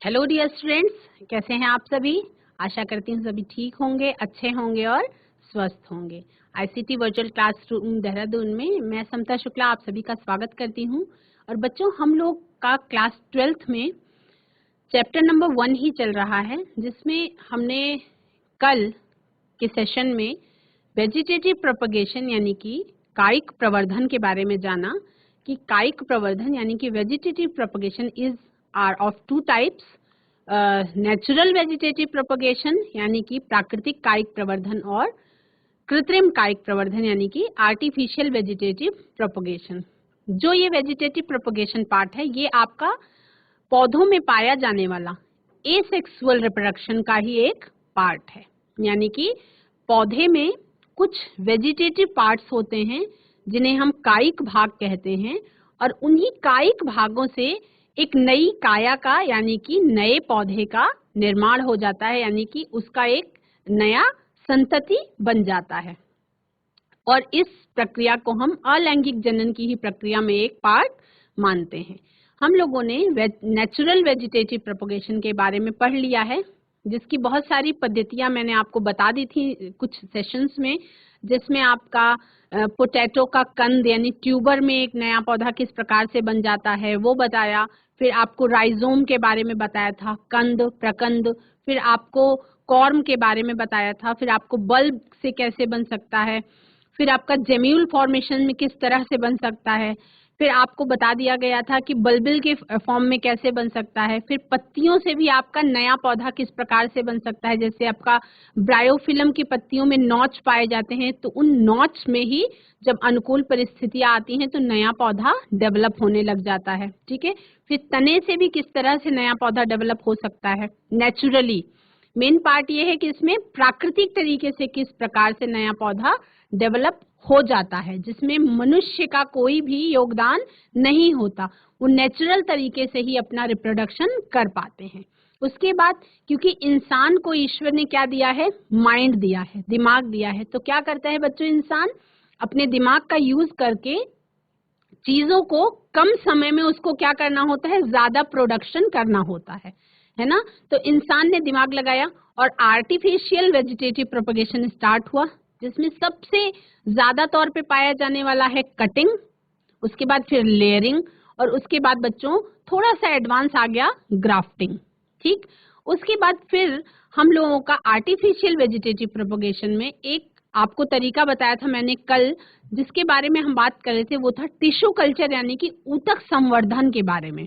Hello dear students, कैसे हैं आप सभी। आशा करती हूँ सभी ठीक होंगे, अच्छे होंगे और स्वस्थ होंगे। आईसीटी वर्चुअल क्लासरूम देहरादून में मैं समता शुक्ला आप सभी का स्वागत करती हूँ। और बच्चों, हम लोग का क्लास 12th में चैप्टर नंबर 1 ही चल रहा है, जिसमें हमने कल के सेशन में वेजिटेटिव प्रोपगेशन यानी कि कायिक प्रवर्धन के बारे में जाना कि कायिक प्रवर्धन यानी कि vegetative propagation are of two types, natural vegetative propagation यानी कि प्राकृतिक कायिक प्रवर्धन और कृत्रिम कायिक प्रवर्धन यानी कि आर्टिफिशियल वेजिटेटिव प्रोपगेशन। जो ये वेजिटेटिव प्रोपगेशन पार्ट है, ये आपका पौधों में पाया जाने वाला एसेक्सुअल रिप्रोडक्शन का ही एक पार्ट है। यानी कि पौधे में कुछ वेजिटेटिव पार्ट्स होते हैं जिन्हें हम कायिक भाग कहते हैं, और उन्हीं कायिक भागों से एक नई काया का यानी कि नए पौधे का निर्माण हो जाता है, यानी कि उसका एक नया संतति बन जाता है। और इस प्रक्रिया को हम अलैंगिक जनन की ही प्रक्रिया में एक पार्ट मानते हैं। हम लोगों ने नेचुरल वेजिटेटिव प्रोपगेशन के बारे में पढ़ लिया है, जिसकी बहुत सारी पद्धतियां मैंने आपको बता दी थी कुछ सेशंस में, जिसमें आपका पोटैटो का कंद यानी ट्यूबर में एक नया पौधा किस प्रकार से बन जाता है वो बताया। फिर आपको राइजोम के बारे में बताया था, कंद प्रकंद। फिर आपको कॉर्म के बारे में बताया था। फिर आपको बल्ब से कैसे बन सकता है। फिर आपका जेम्यूल फॉर्मेशन में किस तरह से बन सकता है। फिर आपको बता दिया गया था कि बल्बिल के फॉर्म में कैसे बन सकता है। फिर पत्तियों से भी आपका नया पौधा किस प्रकार से बन सकता है। जैसे आपका ब्रायोफिलम की पत्तियों में नॉच पाए जाते हैं, तो उन नॉच में ही जब अनुकूल परिस्थितियां आती हैं तो नया पौधा डेवलप होने लग जाता है। ठीक है। फिर तने से भी किस तरह से नया पौधा डेवलप हो सकता है नेचुरली। मेन पार्ट ये है कि इसमें प्राकृतिक तरीके से किस प्रकार से नया पौधा डेवलप हो जाता है, जिसमें मनुष्य का कोई भी योगदान नहीं होता। वो नेचुरल तरीके से ही अपना रिप्रोडक्शन कर पाते हैं। उसके बाद क्योंकि इंसान को ईश्वर ने क्या दिया है, माइंड दिया है, दिमाग दिया है, तो क्या करता है बच्चों, इंसान अपने दिमाग का यूज करके चीजों को कम समय में उसको क्या करना होता है, ज्यादा प्रोडक्शन करना होता है ना। तो इंसान ने दिमाग लगाया और आर्टिफिशियल वेजिटेटिव प्रोपगेशन स्टार्ट हुआ, जिसमें सबसे ज्यादा तौर पे पाया जाने वाला है कटिंग, उसके बाद फिर लेयरिंग, और उसके बाद बच्चों थोड़ा सा एडवांस आ गया ग्राफ्टिंग। ठीक। उसके बाद फिर हम लोगों का आर्टिफिशियल वेजिटेटिव प्रोपगेशन में एक आपको तरीका बताया था मैंने कल, जिसके बारे में हम बात कर रहे थे, वो था टिश्यू कल्चर यानी कि ऊतक संवर्धन के बारे में,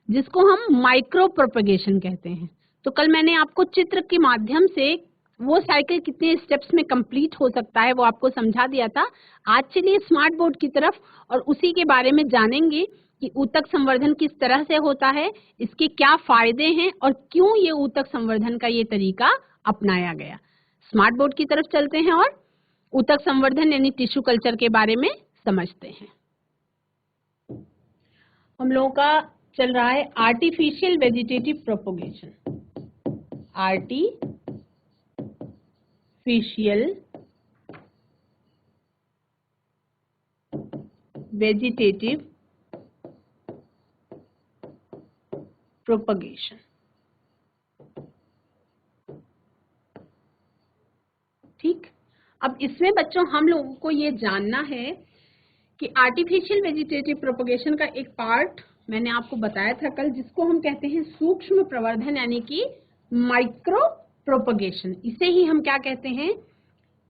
जिसको हम माइक्रो प्रोपगेशन कहते हैं। तो कल मैंने आपको चित्र के माध्यम से वो साइकिल कितने स्टेप्स में कंप्लीट हो सकता है वो आपको समझा दिया था। आज चलिए स्मार्ट बोर्ड की तरफ और उसी के बारे में जानेंगे कि ऊतक संवर्धन किस तरह से होता है, इसके क्या फायदे हैं और क्यों ये ऊतक संवर्धन का ये तरीका अपनाया गया। स्मार्ट बोर्ड की तरफ चलते हैं और ऊतक संवर्धन यानी टिश्यू कल्चर के बारे में समझते हैं। हम लोगों का चल रहा है artificial vegetative propagation. Artificial vegetative propagation. ठीक। अब इसमें बच्चों हम लोगों को ये जानना है कि आर्टिफिशियल वेजिटेटिव प्रोपगेशन का एक पार्ट मैंने आपको बताया था कल, जिसको हम कहते हैं सूक्ष्म प्रवर्धन यानी कि माइक्रो प्रोपगेशन। इसे ही हम क्या कहते हैं,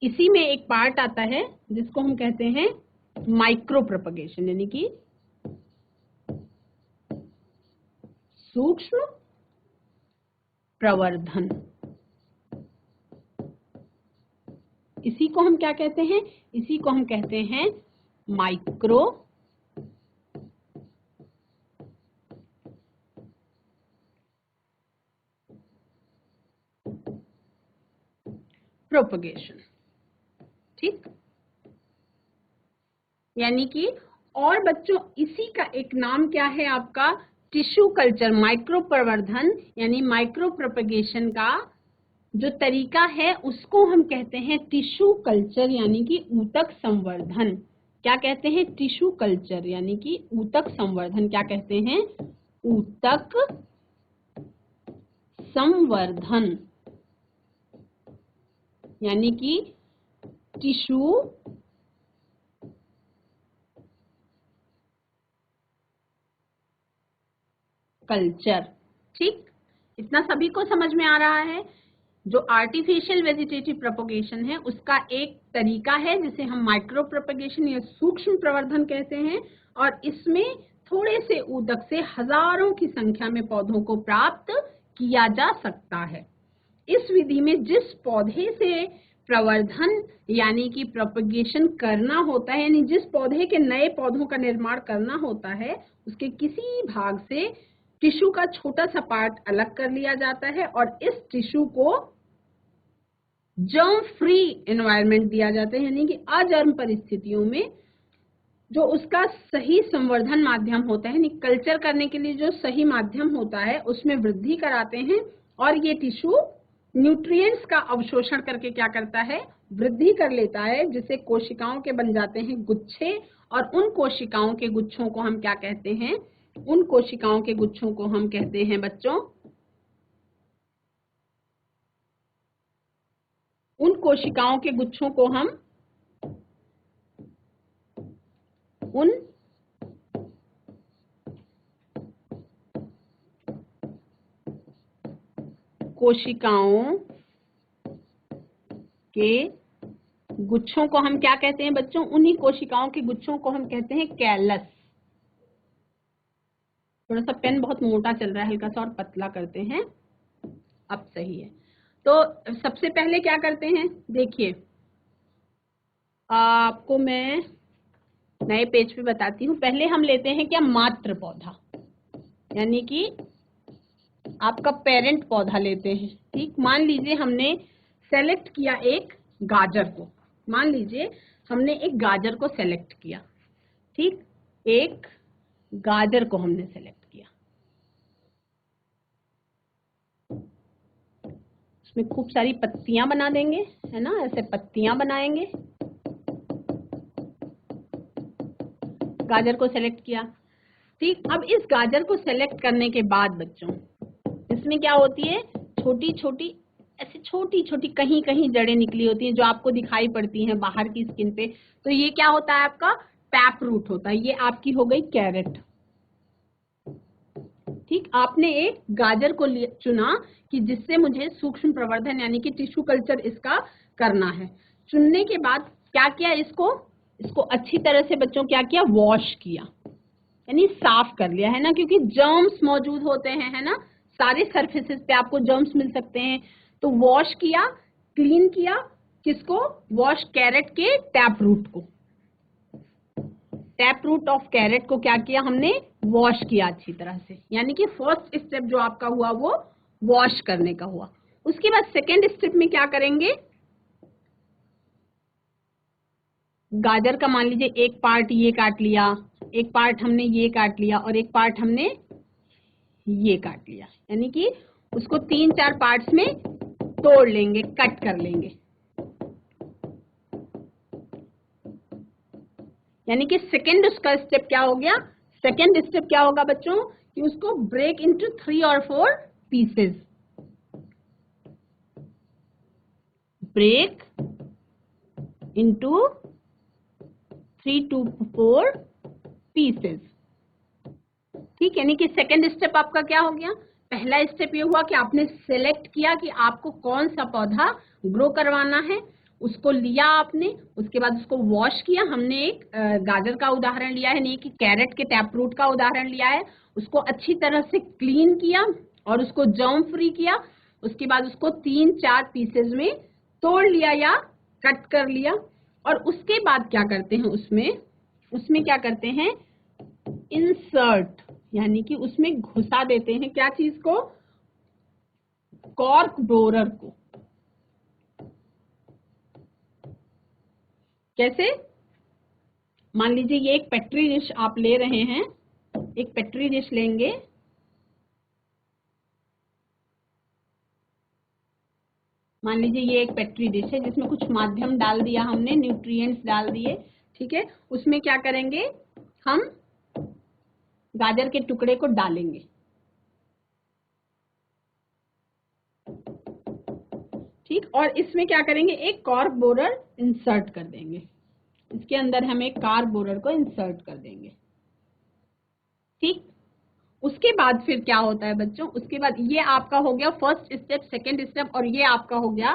इसी में एक पार्ट आता है जिसको हम कहते हैं माइक्रो प्रोपगेशन यानी कि सूक्ष्म प्रवर्धन। इसी को हम क्या कहते हैं, इसी को हम कहते हैं माइक्रो प्रोपगेशन। ठीक। यानी कि और बच्चों इसी का एक नाम क्या है आपका, टिश्यू कल्चर। माइक्रो प्रवर्धन यानी माइक्रो प्रोपगेशन का जो तरीका है उसको हम कहते हैं टिश्यू कल्चर यानी कि ऊतक संवर्धन। क्या कहते हैं, टिश्यू कल्चर यानी कि ऊतक संवर्धन। क्या कहते हैं, ऊतक संवर्धन यानी कि टिश्यू कल्चर। ठीक, इतना सभी को समझ में आ रहा है। जो आर्टिफिशियल वेजिटेटिव प्रोपगेशन है उसका एक तरीका है जिसे हम माइक्रो प्रोपगेशन या सूक्ष्म प्रवर्धन कहते हैं, और इसमें थोड़े से ऊतक से हजारों की संख्या में पौधों को प्राप्त किया जा सकता है। इस विधि में जिस पौधे से प्रवर्धन यानी कि प्रोपगेशन करना होता है, यानी जिस पौधे के नए पौधों का निर्माण करना होता है, उसके किसी भाग से टिश्यू का छोटा सा पार्ट अलग कर लिया जाता है और इस टिश्यू को जर्म फ्री एनवायरनमेंट दिया जाता है, यानी कि अजर्म परिस्थितियों में जो उसका सही संवर्धन माध्यम होता है, यानी कल्चर करने के लिए जो सही माध्यम होता है उसमें वृद्धि कराते हैं, और ये टिश्यू न्यूट्रिएंट्स का अवशोषण करके क्या करता है, वृद्धि कर लेता है, जिससे कोशिकाओं के बन जाते हैं गुच्छे, और उन कोशिकाओं के गुच्छों को हम क्या कहते हैं, उन कोशिकाओं के गुच्छों को हम कहते हैं बच्चों, उन कोशिकाओं के गुच्छों को हम उन कोशिकाओं के गुच्छों को हम क्या कहते हैं बच्चों, उन्हीं कोशिकाओं के गुच्छों को हम कहते हैं कैलस। थोड़ा सा पेन बहुत मोटा चल रहा है, हल्का सा और पतला करते हैं, अब सही है। तो सबसे पहले क्या करते हैं, देखिए आपको मैं नए पेज पे बताती हूँ। पहले हम लेते हैं क्या, मात्र पौधा, यानी कि आपका पेरेंट पौधा लेते हैं। ठीक, मान लीजिए हमने सेलेक्ट किया एक गाजर को, मान लीजिए हमने एक गाजर को सेलेक्ट किया। ठीक, एक गाजर को हमने सेलेक्ट किया, उसमें खूब सारी पत्तियां बना देंगे, है ना, ऐसे पत्तियां बनाएंगे। गाजर को सेलेक्ट किया। ठीक, अब इस गाजर को सेलेक्ट करने के बाद बच्चों इसमें क्या होती है, छोटी छोटी ऐसे छोटी छोटी कहीं कहीं जड़ें निकली होती हैं जो आपको दिखाई पड़ती हैं बाहर की स्किन पे। तो ये क्या होता है, आपका टैप रूट होता है। ये आपकी हो गई कैरेट। ठीक, आपने एक गाजर को चुना कि जिससे मुझे सूक्ष्म प्रवर्धन यानी कि टिश्यू कल्चर इसका करना है। चुनने के बाद क्या किया, इसको अच्छी तरह से बच्चों क्या किया, वॉश किया, यानी साफ कर लिया, है ना, क्योंकि जर्म्स मौजूद होते हैं, है ना, सारे सरफेसेस पे आपको जर्म्स मिल सकते हैं। तो वॉश किया, क्लीन किया, किसको, वॉश कैरेट के टैप रूट को, टैप रूट ऑफ कैरेट को क्या किया हमने, वॉश किया अच्छी तरह से, यानी कि फर्स्ट स्टेप जो आपका हुआ वो वॉश करने का हुआ। उसके बाद सेकेंड स्टेप में क्या करेंगे, गाजर का मान लीजिए एक पार्ट ये काट लिया, एक पार्ट हमने ये काट लिया और एक पार्ट हमने ये काट लिया, यानी कि उसको 3-4 पार्ट्स में तोड़ लेंगे, कट कर लेंगे। यानी कि सेकेंड उसका स्टेप क्या हो गया, सेकेंड स्टेप क्या होगा बच्चों कि उसको ब्रेक इनटू 3 और 4 pieces, break into 3 to 4 pieces. ठीक, यानी कि सेकेंड स्टेप आपका क्या हो गया, पहला स्टेप ये हुआ कि आपने सेलेक्ट किया कि आपको कौन सा पौधा ग्रो करवाना है, उसको लिया आपने, उसके बाद उसको वॉश किया। हमने एक गाजर का उदाहरण लिया है, नहीं कि कैरेट के टैप रूट का उदाहरण लिया है। उसको अच्छी तरह से क्लीन किया और उसको जर्म फ्री किया। उसके बाद उसको 3-4 पीसेज में तोड़ लिया या कट कर लिया, और उसके बाद क्या करते हैं, उसमें क्या करते हैं, इंसर्ट, यानी कि उसमें घुसा देते हैं क्या चीज को, कॉर्क बोरर को। कैसे, मान लीजिए ये एक पेट्री डिश आप ले रहे हैं, एक पेट्री डिश लेंगे, मान लीजिए ये एक पेट्री डिश है जिसमें कुछ माध्यम डाल दिया हमने, न्यूट्रिएंट्स डाल दिए। ठीक है, उसमें क्या करेंगे, हम गाजर के टुकड़े को डालेंगे, ठीक। और इसमें क्या करेंगे, एक कॉर्क बोरर इंसर्ट कर देंगे, इसके अंदर हम एक कॉर्क बोरर को इंसर्ट कर देंगे। ठीक। उसके बाद फिर क्या होता है बच्चों, उसके बाद ये आपका हो गया फर्स्ट स्टेप, सेकेंड स्टेप, और ये आपका हो गया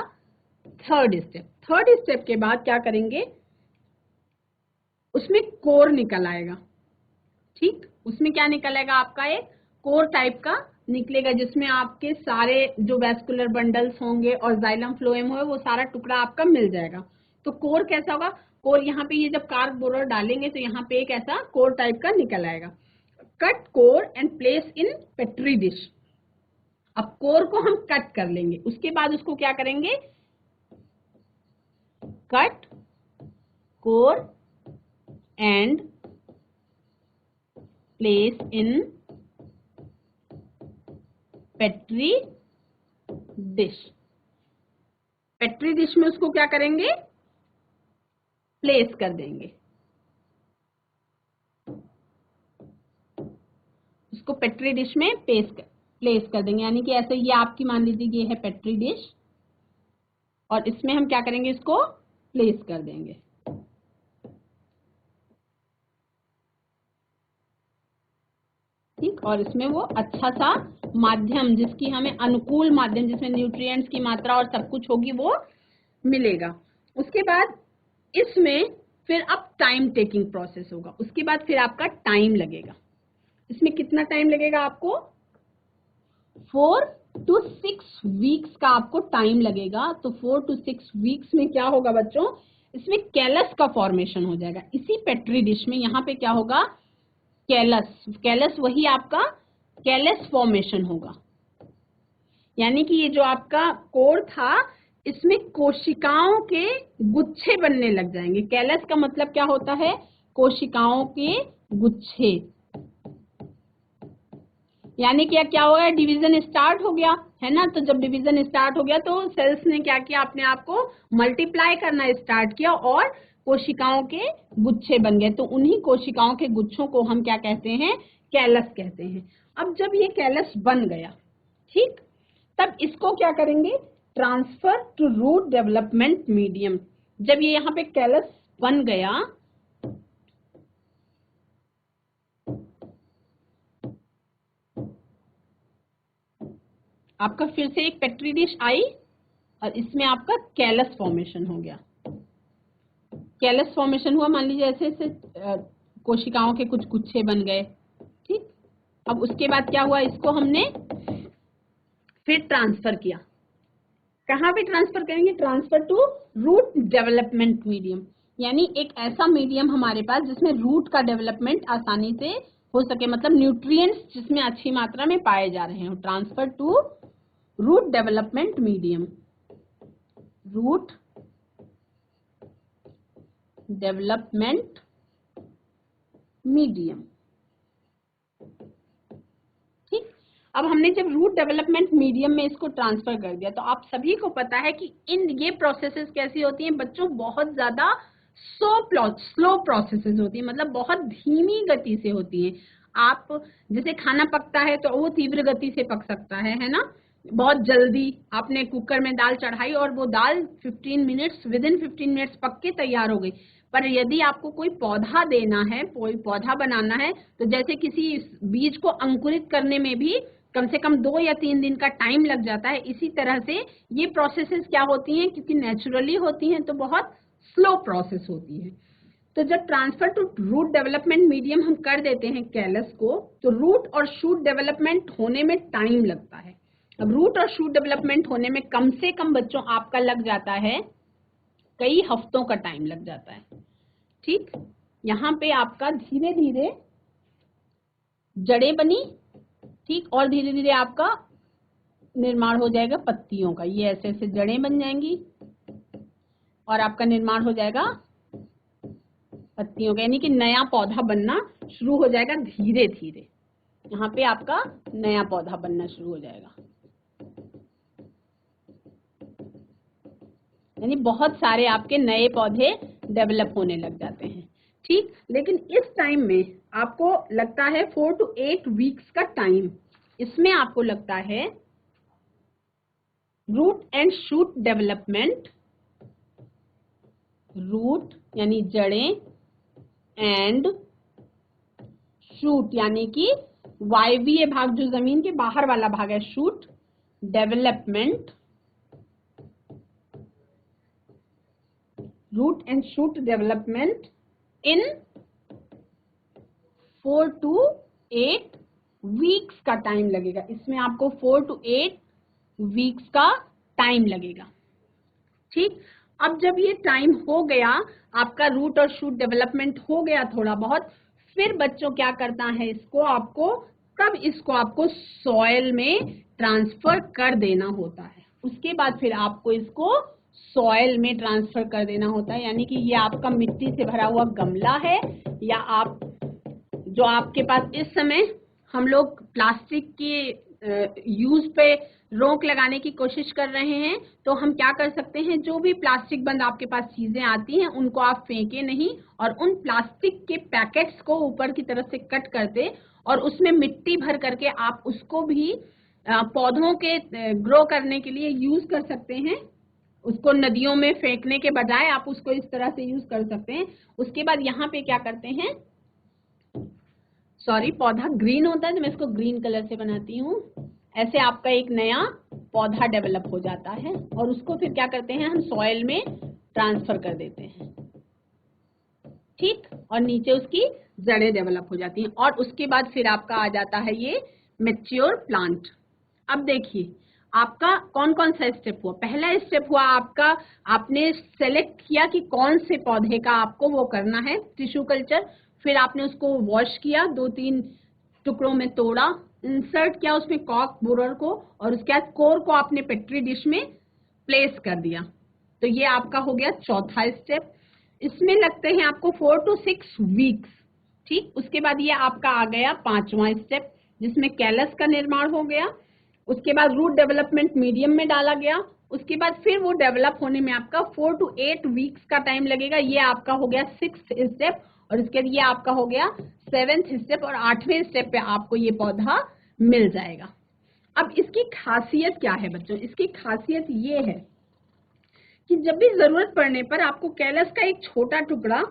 थर्ड स्टेप। थर्ड स्टेप के बाद क्या करेंगे, उसमें कोर निकल आएगा। ठीक, उसमें क्या निकल आएगा, आपका एक कोर टाइप का निकलेगा, जिसमें आपके सारे जो वेस्कुलर बंडल्स होंगे और जाइलम फ्लोएम होगा वो सारा टुकड़ा आपका मिल जाएगा। तो कोर कैसा होगा, कोर यहाँ पे ये जब कॉर्क बोरर डालेंगे तो यहाँ पे एक ऐसा कोर टाइप का निकल आएगा। Cut core and place in petri dish. अब कोर को हम कट कर लेंगे, उसके बाद उसको क्या करेंगे, cut core and place in petri dish. Petri dish में उसको क्या करेंगे, प्लेस कर देंगे, उसको पेट्री डिश में प्लेस कर देंगे। यानी कि ऐसे ये आपकी मान लीजिए ये है पेट्री डिश, और इसमें हम क्या करेंगे, इसको प्लेस कर देंगे। ठीक, और इसमें वो अच्छा सा माध्यम, जिसकी हमें अनुकूल माध्यम, जिसमें न्यूट्रिएंट्स की मात्रा और सब कुछ होगी, वो मिलेगा। उसके बाद इसमें फिर अब टाइम टेकिंग प्रोसेस होगा। उसके बाद फिर आपका टाइम लगेगा। इसमें कितना टाइम लगेगा आपको, 4 to 6 वीक्स का आपको टाइम लगेगा। तो 4 to 6 वीक्स में क्या होगा बच्चों, इसमें कैलस का फॉर्मेशन हो जाएगा। इसी पेट्री डिश में यहाँ पे क्या होगा, कैलस वही आपका कैलस फॉर्मेशन होगा। यानी कि ये जो आपका कोर था, इसमें कोशिकाओं के गुच्छे बनने लग जाएंगे। कैलस का मतलब क्या होता है, कोशिकाओं के गुच्छे। यानी कि क्या हो गया, डिवीजन स्टार्ट हो गया है ना। तो जब डिवीजन स्टार्ट हो गया तो सेल्स ने क्या किया, अपने आप को मल्टीप्लाई करना स्टार्ट किया और कोशिकाओं के गुच्छे बन गए। तो उन्हीं कोशिकाओं के गुच्छों को हम क्या कहते हैं, कैलस कहते हैं। अब जब ये कैलस बन गया, ठीक, तब इसको क्या करेंगे, transfer to root development medium. जब ये यहाँ पे कैलस बन गया, आपका फिर से एक पेट्री डिश आई और इसमें आपका कैलस फॉर्मेशन हो गया। कैलस फॉर्मेशन हुआ, मान लीजिए ऐसे ऐसे कोशिकाओं के कुछ गुच्छे बन गए। ठीक, अब उसके बाद क्या हुआ, इसको हमने फिर ट्रांसफर किया। कहाँ पे ट्रांसफर करेंगे, transfer to root development medium. यानी एक ऐसा मीडियम हमारे पास जिसमें रूट का डेवलपमेंट आसानी से हो सके, मतलब न्यूट्रिएंट्स जिसमें अच्छी मात्रा में पाए जा रहे हो। Transfer to root development medium, root development medium. ठीक, अब हमने जब रूट डेवलपमेंट मीडियम में इसको ट्रांसफर कर दिया, तो आप सभी को पता है कि ये प्रोसेसेस कैसी होती हैं बच्चों, बहुत ज्यादा स्लो प्रोसेसेस होती है, मतलब बहुत धीमी गति से होती है। आप जैसे खाना पकता है तो वो तीव्र गति से पक सकता है ना। बहुत जल्दी आपने कुकर में दाल चढ़ाई और वो दाल 15 मिनट्स, विदिन 15 मिनट्स पक के तैयार हो गई। पर यदि आपको कोई पौधा देना है, कोई पौधा बनाना है, तो जैसे किसी बीज को अंकुरित करने में भी कम से कम 2 या 3 दिन का टाइम लग जाता है। इसी तरह से ये प्रोसेसेस क्या होती हैं, क्योंकि नेचुरली होती हैं तो बहुत स्लो प्रोसेस होती है। तो जब transfer to root development medium हम कर देते हैं कैलस को, तो रूट और शूट डेवलपमेंट होने में टाइम लगता है। अब रूट और शूट डेवलपमेंट होने में कम से कम बच्चों आपका लग जाता है, कई हफ्तों का टाइम लग जाता है। ठीक, यहाँ पे आपका धीरे धीरे जड़ें बनी, ठीक, और धीरे धीरे आपका निर्माण हो जाएगा पत्तियों का। ये ऐसे ऐसे जड़ें बन जाएंगी और आपका निर्माण हो जाएगा पत्तियों का, यानी कि नया पौधा बनना शुरू हो जाएगा धीरे धीरे। यहाँ पे आपका नया पौधा बनना शुरू हो जाएगा, यानी बहुत सारे आपके नए पौधे डेवलप होने लग जाते हैं। ठीक, लेकिन इस टाइम में आपको लगता है 4 to 8 वीक्स का टाइम। इसमें आपको लगता है root and shoot development, root यानी जड़ें, एंड शूट यानी कि वायवीय भाग, जो जमीन के बाहर वाला भाग है, shoot development, root and shoot development in 4 to 8 weeks का टाइम लगेगा। इसमें आपको 4 to 8 वीक्स का टाइम लगेगा। ठीक, अब जब ये टाइम हो गया, आपका रूट और शूट डेवलपमेंट हो गया थोड़ा बहुत, फिर बच्चों क्या करता है, इसको आपको सॉइल में ट्रांसफर कर देना होता है। उसके बाद फिर आपको इसको सॉइल में ट्रांसफर कर देना होता है, यानी कि ये आपका मिट्टी से भरा हुआ गमला है, या आप जो आपके पास इस समय हम लोग प्लास्टिक के यूज पे रोक लगाने की कोशिश कर रहे हैं, तो हम क्या कर सकते हैं, जो भी प्लास्टिक बंद आपके पास चीजें आती हैं उनको आप फेंके नहीं, और उन प्लास्टिक के पैकेट्स को ऊपर की तरफ से कट कर दे और उसमें मिट्टी भर करके आप उसको भी पौधों के ग्रो करने के लिए यूज कर सकते हैं। उसको नदियों में फेंकने के बजाय आप उसको इस तरह से यूज कर सकते हैं। उसके बाद यहाँ पे क्या करते हैं, सॉरी, पौधा ग्रीन होता है तो मैं इसको ग्रीन कलर से बनाती हूँ। ऐसे आपका एक नया पौधा डेवलप हो जाता है और उसको फिर क्या करते हैं, हम सॉइल में ट्रांसफर कर देते हैं। ठीक, और नीचे उसकी जड़ें डेवलप हो जाती हैं, और उसके बाद फिर आपका आ जाता है ये मैच्योर प्लांट। अब देखिए आपका कौन कौन सा स्टेप हुआ। पहला स्टेप हुआ आपका, आपने सेलेक्ट किया कि कौन से पौधे का आपको वो करना है, टिश्यू कल्चर। फिर आपने उसको वॉश किया, 2-3 टुकड़ों में तोड़ा, इंसर्ट किया उसमें कॉर्क बोरर को, और उसके बाद कोर को आपने पेट्री डिश में प्लेस कर दिया। तो ये आपका हो गया चौथा स्टेप। इसमें लगते हैं आपको 4 to 6 वीक्स। ठीक, उसके बाद ये आपका आ गया पांचवा स्टेप, जिसमें कैलस का निर्माण हो गया। उसके बाद रूट डेवलपमेंट मीडियम में डाला गया। उसके बाद फिर वो डेवलप होने में आपका 4 to 8 वीक्स का टाइम लगेगा। ये आपका हो गया 6th स्टेप, और इसके बाद ये आपका हो गया 7th स्टेप, और 8वें स्टेप पे आपको ये पौधा मिल जाएगा। अब इसकी खासियत क्या है बच्चों, इसकी खासियत ये है कि जब भी जरूरत पड़ने पर आपको कैलस का एक छोटा टुकड़ा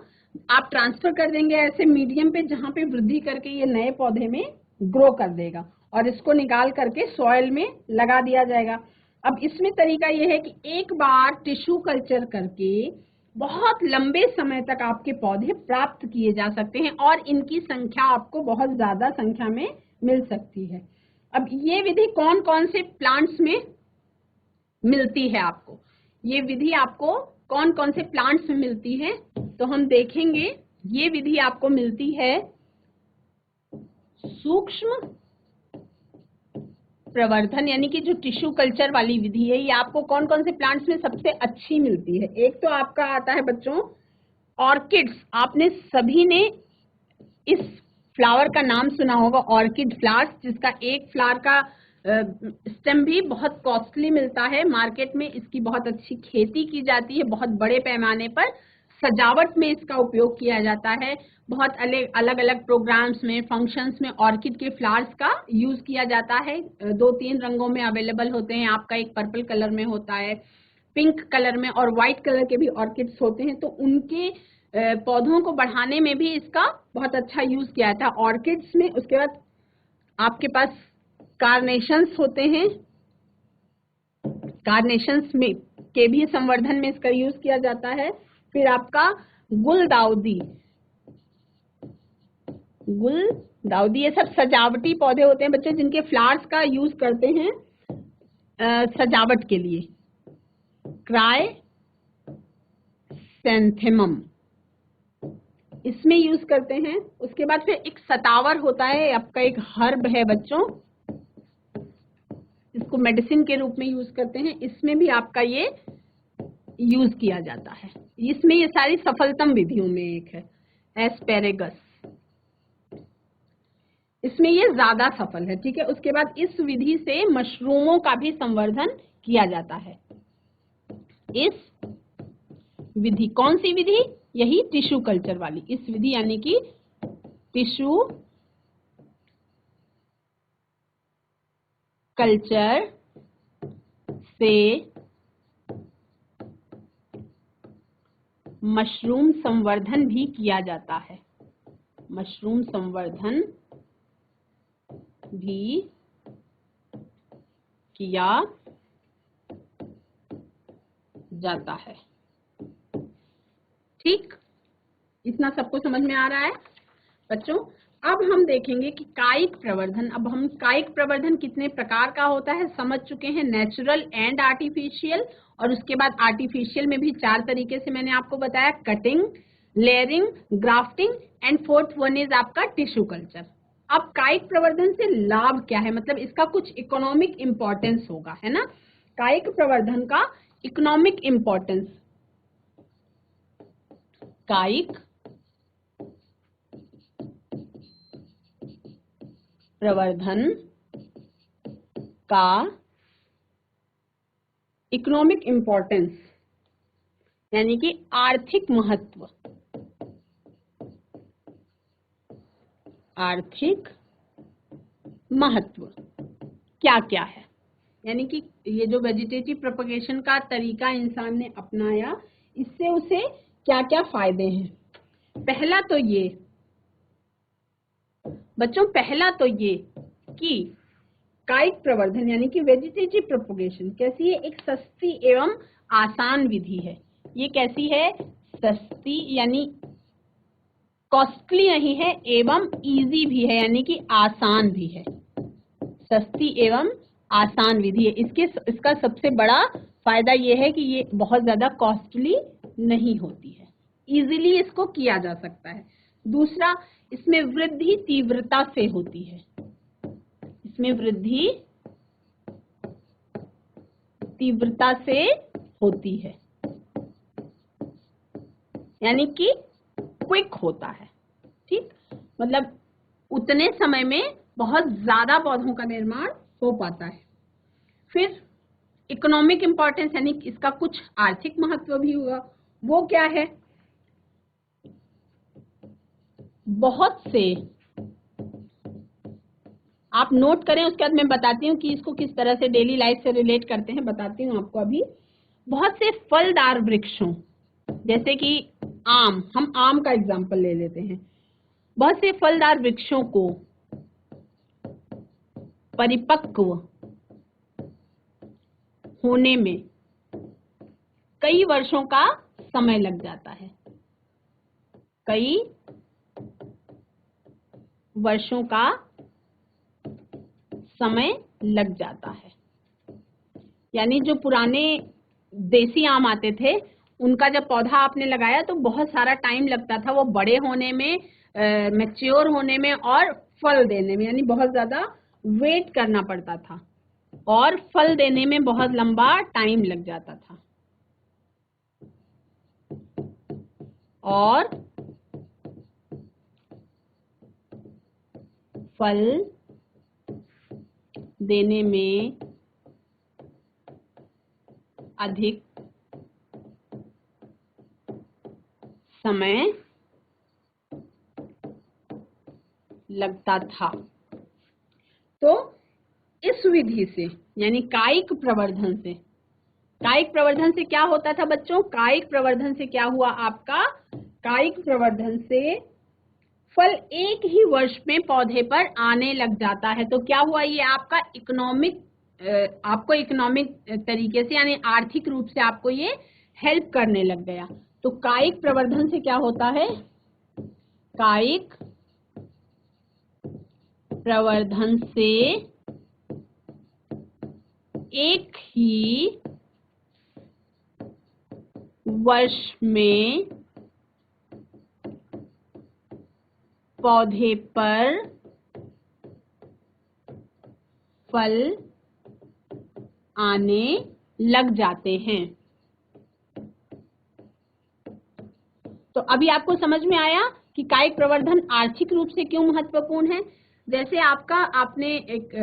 आप ट्रांसफर कर देंगे ऐसे मीडियम पे, जहां पे वृद्धि करके ये नए पौधे में ग्रो कर देगा, और इसको निकाल करके सॉइल में लगा दिया जाएगा। अब इसमें तरीका ये है कि एक बार टिश्यू कल्चर करके बहुत लंबे समय तक आपके पौधे प्राप्त किए जा सकते हैं, और इनकी संख्या आपको बहुत ज्यादा संख्या में मिल सकती है। अब ये विधि कौन कौन से प्लांट्स में मिलती है आपको, ये विधि आपको कौन कौन से प्लांट्स में मिलती है, तो हम देखेंगे। ये विधि आपको मिलती है सूक्ष्म प्रवर्धन, यानी कि जो टिश्यू कल्चर वाली विधि है, ये आपको कौन कौन से प्लांट्स में सबसे अच्छी मिलती है। एक तो आपका आता है बच्चों ऑर्किड्स। आपने सभी ने इस फ्लावर का नाम सुना होगा, ऑर्किड फ्लावर्स, जिसका एक फ्लावर का स्टेम भी बहुत कॉस्टली मिलता है मार्केट में। इसकी बहुत अच्छी खेती की जाती है, बहुत बड़े पैमाने पर सजावट में इसका उपयोग किया जाता है। बहुत अलग अलग प्रोग्राम्स में, फंक्शंस में ऑर्किड के फ्लावर्स का यूज किया जाता है। 2-3 रंगों में अवेलेबल होते हैं आपका, एक पर्पल कलर में होता है, पिंक कलर में, और व्हाइट कलर के भी ऑर्किड्स होते हैं। तो उनके पौधों को बढ़ाने में भी इसका बहुत अच्छा यूज किया जाता है ऑर्किड्स में। उसके बाद आपके पास कार्नेशंस होते हैं, कार्नेशंस में के भी संवर्धन में इसका यूज किया जाता है। फिर आपका गुलदाउदी, ये सब सजावटी पौधे होते हैं बच्चे, जिनके फ्लावर्स का यूज करते हैं सजावट के लिए। क्राइसैंथेमम इसमें यूज करते हैं। उसके बाद फिर एक सतावर होता है आपका, एक हर्ब है बच्चों, इसको मेडिसिन के रूप में यूज करते हैं। इसमें भी आपका ये यूज किया जाता है। इसमें ये सारी सफलतम विधियों में एक है एस्पेरेगस, इसमें ये ज्यादा सफल है। ठीक है, उसके बाद इस विधि से मशरूमों का भी संवर्धन किया जाता है। इस विधि, कौन सी विधि, यही टिश्यू कल्चर वाली इस विधि, यानी कि टिश्यू कल्चर से मशरूम संवर्धन भी किया जाता है। मशरूम संवर्धन भी किया जाता है। ठीक, इतना सबको समझ में आ रहा है बच्चों? अब हम देखेंगे कि कायिक प्रवर्धन। अब हम कायिक प्रवर्धन कितने प्रकार का होता है समझ चुके हैं, नेचुरल एंड आर्टिफिशियल, और उसके बाद आर्टिफिशियल में भी 4 तरीके से मैंने आपको बताया, cutting, layering, grafting and fourth one is आपका टिश्यू कल्चर। अब कायिक प्रवर्धन से लाभ क्या है, मतलब इसका कुछ इकोनॉमिक इंपॉर्टेंस होगा, है ना? कायिक प्रवर्धन का इकोनॉमिक इंपॉर्टेंस, कायिक प्रवर्धन का इकोनॉमिक इंपॉर्टेंस यानी कि आर्थिक महत्व, आर्थिक महत्व क्या क्या है, यानी कि ये जो वेजिटेटिव प्रोपगेशन का तरीका इंसान ने अपनाया, इससे उसे क्या क्या फायदे हैं। पहला तो ये बच्चों, पहला तो ये कि कायिक प्रवर्धन यानी कि वेजिटेटिव प्रोपगेशन कैसी है, एक सस्ती एवं आसान विधि है। ये कैसी है? सस्ती, यानी कॉस्टली नहीं है, एवं इजी भी है यानी कि आसान भी है। सस्ती एवं आसान विधि है। इसका सबसे बड़ा फायदा ये है कि ये बहुत ज्यादा कॉस्टली नहीं होती है, इजीली इसको किया जा सकता है। दूसरा, इसमें वृद्धि तीव्रता से होती है, इसमें वृद्धि तीव्रता से होती है, यानी कि क्विक होता है। ठीक, मतलब उतने समय में बहुत ज्यादा पौधों का निर्माण हो पाता है। फिर इकोनॉमिक इंपॉर्टेंस यानी इसका कुछ आर्थिक महत्व भी हुआ। वो क्या है? बहुत से, आप नोट करें, उसके बाद मैं बताती हूँ कि इसको किस तरह से डेली लाइफ से रिलेट करते हैं, बताती हूँ आपको अभी। बहुत से फलदार वृक्षों, जैसे कि आम, हम आम का एग्जांपल ले लेते हैं। बहुत से फलदार वृक्षों को परिपक्व होने में कई वर्षों का समय लग जाता है, कई वर्षों का समय लग जाता है। यानी जो पुराने देसी आम आते थे, उनका जब पौधा आपने लगाया तो बहुत सारा टाइम लगता था वो बड़े होने में, मैच्योर होने में और फल देने में, यानी बहुत ज्यादा वेट करना पड़ता था और फल देने में बहुत लंबा टाइम लग जाता था। और फल देने में अधिक समय लगता था। तो इस विधि से यानी कायिक प्रवर्धन से, कायिक प्रवर्धन से क्या होता था बच्चों? कायिक प्रवर्धन से क्या हुआ आपका? कायिक प्रवर्धन से फल एक ही वर्ष में पौधे पर आने लग जाता है। तो क्या हुआ? ये आपका आपको इकोनॉमिक तरीके से यानी आर्थिक रूप से आपको ये हेल्प करने लग गया। तो कायिक प्रवर्धन से क्या होता है? कायिक प्रवर्धन से एक ही वर्ष में पौधे पर फल आने लग जाते हैं। तो अभी आपको समझ में आया कि कायिक प्रवर्धन आर्थिक रूप से क्यों महत्वपूर्ण है। जैसे आपने एक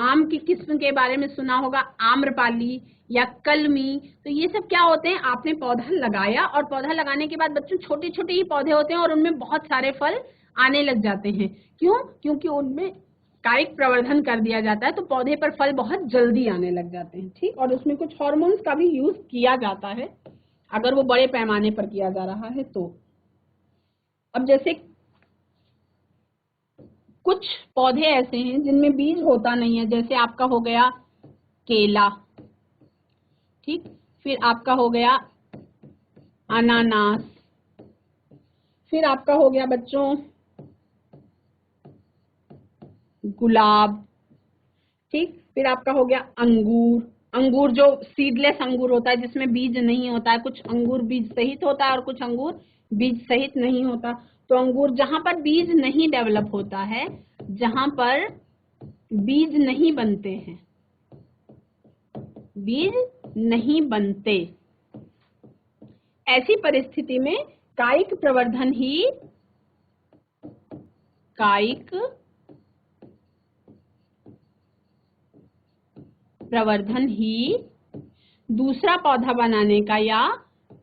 आम की किस्म के बारे में सुना होगा, आम्रपाली या कलमी। तो ये सब क्या होते हैं? आपने पौधा लगाया और पौधा लगाने के बाद बच्चों छोटे छोटे ही पौधे होते हैं और उनमें बहुत सारे फल आने लग जाते हैं। क्यों? क्योंकि उनमें कायिक प्रवर्धन कर दिया जाता है तो पौधे पर फल बहुत जल्दी आने लग जाते हैं, ठीक। और उसमें कुछ हार्मोन्स का भी यूज किया जाता है अगर वो बड़े पैमाने पर किया जा रहा है तो। अब जैसे कुछ पौधे ऐसे हैं जिनमें बीज होता नहीं है, जैसे आपका हो गया केला, ठीक। फिर आपका हो गया अनानास, फिर आपका हो गया बच्चों गुलाब, ठीक। फिर आपका हो गया अंगूर। अंगूर जो सीडलेस अंगूर होता है जिसमें बीज नहीं होता है, कुछ अंगूर बीज सहित होता है और कुछ अंगूर बीज सहित नहीं होता। तो अंगूर जहां पर बीज नहीं डेवलप होता है, जहां पर बीज नहीं बनते हैं, बीज नहीं बनते, ऐसी परिस्थिति में कायिक प्रवर्धन ही दूसरा पौधा बनाने का या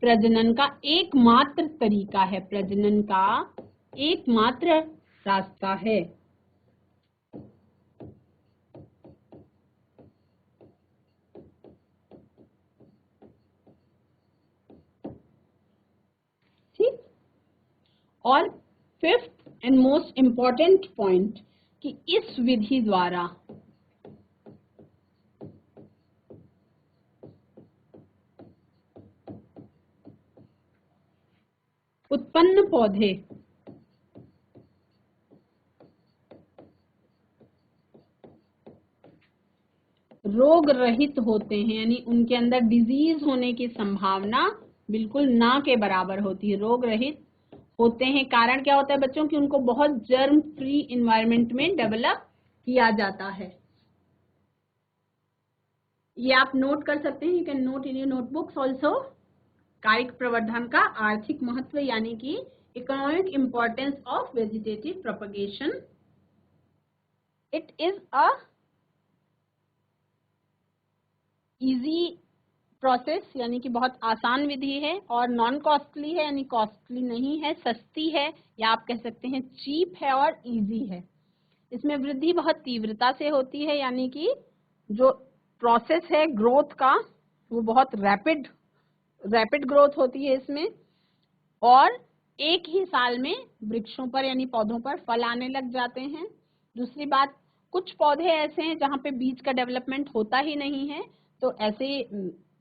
प्रजनन का एकमात्र तरीका है, प्रजनन का एकमात्र रास्ता है। ठीक। और fifth and most important point कि इस विधि द्वारा उत्पन्न पौधे रोग रहित होते हैं, यानी उनके अंदर डिजीज होने की संभावना बिल्कुल ना के बराबर होती है, रोग रहित होते हैं। कारण क्या होता है बच्चों कि उनको बहुत जर्म फ्री इन्वायरमेंट में डेवलप किया जाता है। ये आप नोट कर सकते हैं, you can note in your notebooks also. कायिक प्रवर्धन का आर्थिक महत्व यानी कि economic importance of vegetative propagation. It is a easy process, यानी कि बहुत आसान विधि है और नॉन कॉस्टली है, यानी कॉस्टली नहीं है, सस्ती है, या आप कह सकते हैं चीप है और इजी है। इसमें वृद्धि बहुत तीव्रता से होती है, यानी कि जो प्रोसेस है ग्रोथ का वो बहुत रैपिड ग्रोथ होती है इसमें, और एक ही साल में वृक्षों पर यानी पौधों पर फल आने लग जाते हैं। दूसरी बात, कुछ पौधे ऐसे हैं जहां पे बीज का डेवलपमेंट होता ही नहीं है, तो ऐसे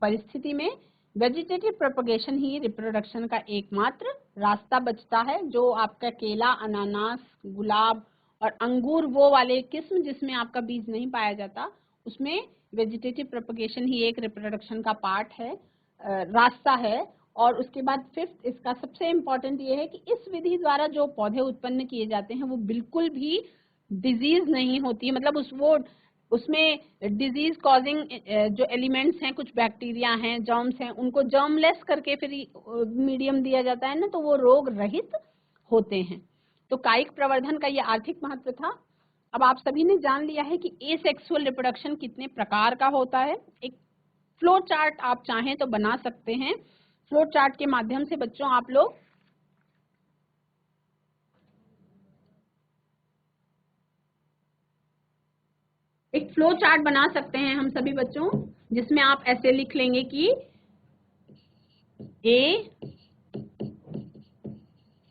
परिस्थिति में वेजिटेटिव प्रोपगेशन ही रिप्रोडक्शन का एकमात्र रास्ता बचता है। जो आपका केला, अनानास, गुलाब और अंगूर वो वाले किस्म जिसमें आपका बीज नहीं पाया जाता, उसमें वेजिटेटिव प्रोपगेशन ही एक रिप्रोडक्शन का पार्ट है, रास्ता है। और उसके बाद फिफ्थ इसका सबसे इम्पोर्टेंट ये है कि इस विधि द्वारा जो पौधे उत्पन्न किए जाते हैं वो बिल्कुल भी डिजीज नहीं होती, मतलब उसमें डिजीज कॉजिंग जो एलिमेंट्स हैं, कुछ बैक्टीरिया हैं, जर्म्स हैं, उनको जर्मलेस करके फिर मीडियम दिया जाता है ना, तो वो रोग रहित होते हैं। तो कायिक प्रवर्धन का ये आर्थिक महत्व था। अब आप सभी ने जान लिया है कि एसेक्सुअल रिप्रोडक्शन कितने प्रकार का होता है। एक फ्लो चार्ट आप चाहें तो बना सकते हैं। फ्लो चार्ट के माध्यम से बच्चों आप लोग एक फ्लो चार्ट बना सकते हैं हम सभी बच्चों, जिसमें आप ऐसे लिख लेंगे कि ए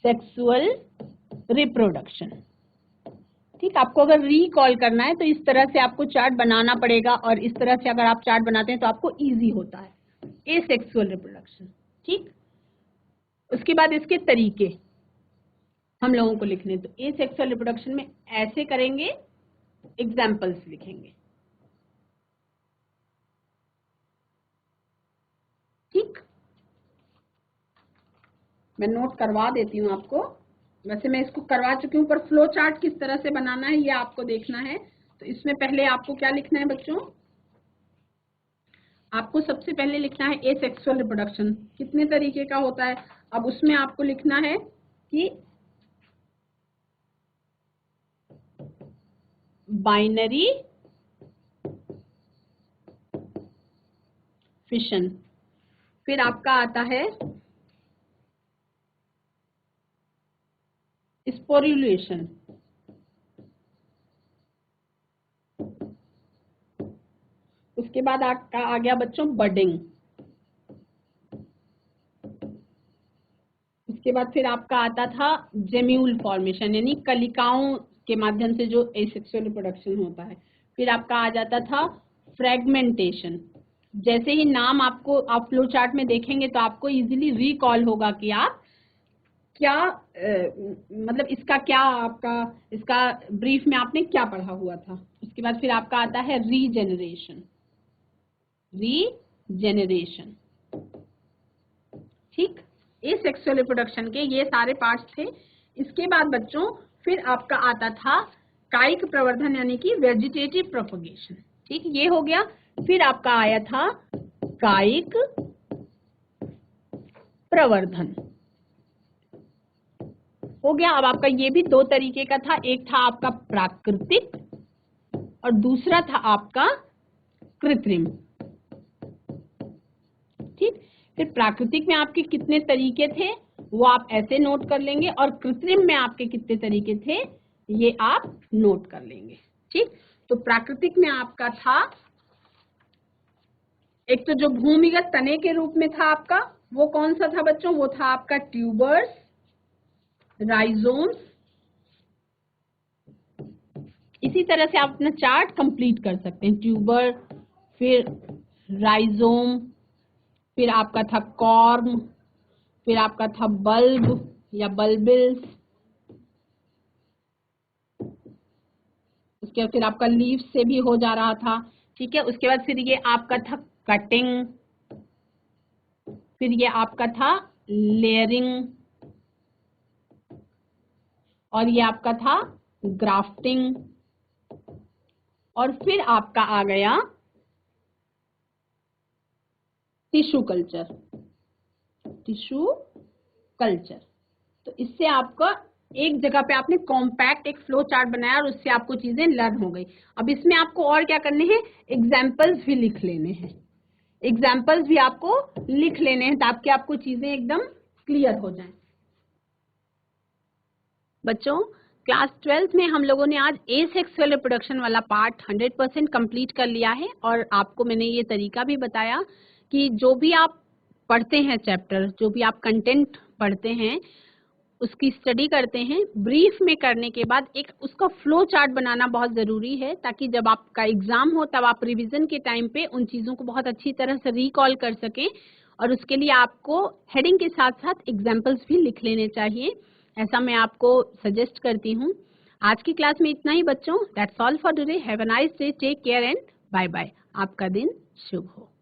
सेक्सुअल रिप्रोडक्शन। ठीक, आपको अगर रिकॉल करना है तो इस तरह से आपको चार्ट बनाना पड़ेगा, और इस तरह से अगर आप चार्ट बनाते हैं तो आपको इजी होता है। ए सेक्सुअल रिप्रोडक्शन, ठीक। उसके बाद इसके तरीके हम लोगों को लिखने, तो ए सेक्सुअल रिप्रोडक्शन में ऐसे करेंगे, एग्जाम्पल्स लिखेंगे, ठीक। मैं नोट करवा देती हूँ आपको, वैसे मैं इसको करवा चुकी हूँ, पर फ्लो चार्ट किस तरह से बनाना है ये आपको देखना है। तो इसमें पहले आपको क्या लिखना है बच्चों, आपको सबसे पहले लिखना है ए सेक्सुअल रिप्रोडक्शन कितने तरीके का होता है। अब उसमें आपको लिखना है कि बाइनरी फिशन, फिर आपका आता है स्पोरुलेशन, उसके बाद आपका आ गया बच्चों बडिंग। उसके बाद फिर आपका आता था जेम्यूल फॉर्मेशन, यानी कलिकाओं के माध्यम से जो एसेक्सुअल रिप्रोडक्शन होता है। फिर आपका आ जाता था फ्रेगमेंटेशन। जैसे ही नाम आपको आप फ्लो चार्ट में देखेंगे तो आपको इजीली रिकॉल होगा कि आप क्या मतलब इसका क्या आपका इसका ब्रीफ में आपने क्या पढ़ा हुआ था। उसके बाद फिर आपका आता है रीजेनरेशन। रीजेनरेशन, ठीक, एसेक्सुअल रिप्रोडक्शन के ये सारे पार्ट्स थे। इसके बाद बच्चों फिर आपका आता था कायिक प्रवर्धन यानी कि वेजिटेटिव प्रोपगेशन, ठीक, ये हो गया। फिर आपका आया था कायिक प्रवर्धन, हो गया। अब आपका ये भी दो तरीके का था, एक था आपका प्राकृतिक और दूसरा था आपका कृत्रिम, ठीक। फिर प्राकृतिक में आपके कितने तरीके थे वो आप ऐसे नोट कर लेंगे, और कृत्रिम में आपके कितने तरीके थे ये आप नोट कर लेंगे, ठीक। तो प्राकृतिक में आपका था एक तो जो भूमिगत तने के रूप में था आपका, वो कौन सा था बच्चों, वो था आपका ट्यूबर्स, राइजोम्स। इसी तरह से आप अपना चार्ट कंप्लीट कर सकते हैं, ट्यूबर, फिर राइजोम, फिर आपका था कॉर्म, फिर आपका था बल्ब या बल्बिल्स, उसके बाद फिर आपका लीव से भी हो जा रहा था, ठीक है। उसके बाद फिर ये आपका था कटिंग, फिर ये आपका था लेयरिंग, और ये आपका था ग्राफ्टिंग, और फिर आपका आ गया टिश्यू कल्चर। टिश्यू कल्चर, तो इससे आपका एक जगह पे आपने कॉम्पैक्ट एक फ्लो चार्ट बनाया और उससे आपको चीजें लर्न हो गई। अब इसमें आपको और क्या करने हैं, एग्जाम्पल्स भी लिख लेने हैं, एग्जाम्पल्स भी आपको लिख लेने हैं ताकि आपको चीजें एकदम क्लियर हो जाएं। बच्चों क्लास 12th में हम लोगों ने आज एसेक्सुअल रिप्रोडक्शन वाला पार्ट 100% कंप्लीट कर लिया है, और आपको मैंने ये तरीका भी बताया कि जो भी आप पढ़ते हैं चैप्टर, जो भी आप कंटेंट पढ़ते हैं उसकी स्टडी करते हैं, ब्रीफ में करने के बाद एक उसका फ्लो चार्ट बनाना बहुत ज़रूरी है, ताकि जब आपका एग्ज़ाम हो तब आप रिवीजन के टाइम पे उन चीज़ों को बहुत अच्छी तरह से रिकॉल कर सकें। और उसके लिए आपको हेडिंग के साथ साथ एग्जाम्पल्स भी लिख लेने चाहिए, ऐसा मैं आपको सजेस्ट करती हूँ। आज की क्लास में इतना ही बच्चों, that's all for today. Have a nice day, take care and bye bye. आपका दिन शुभ हो।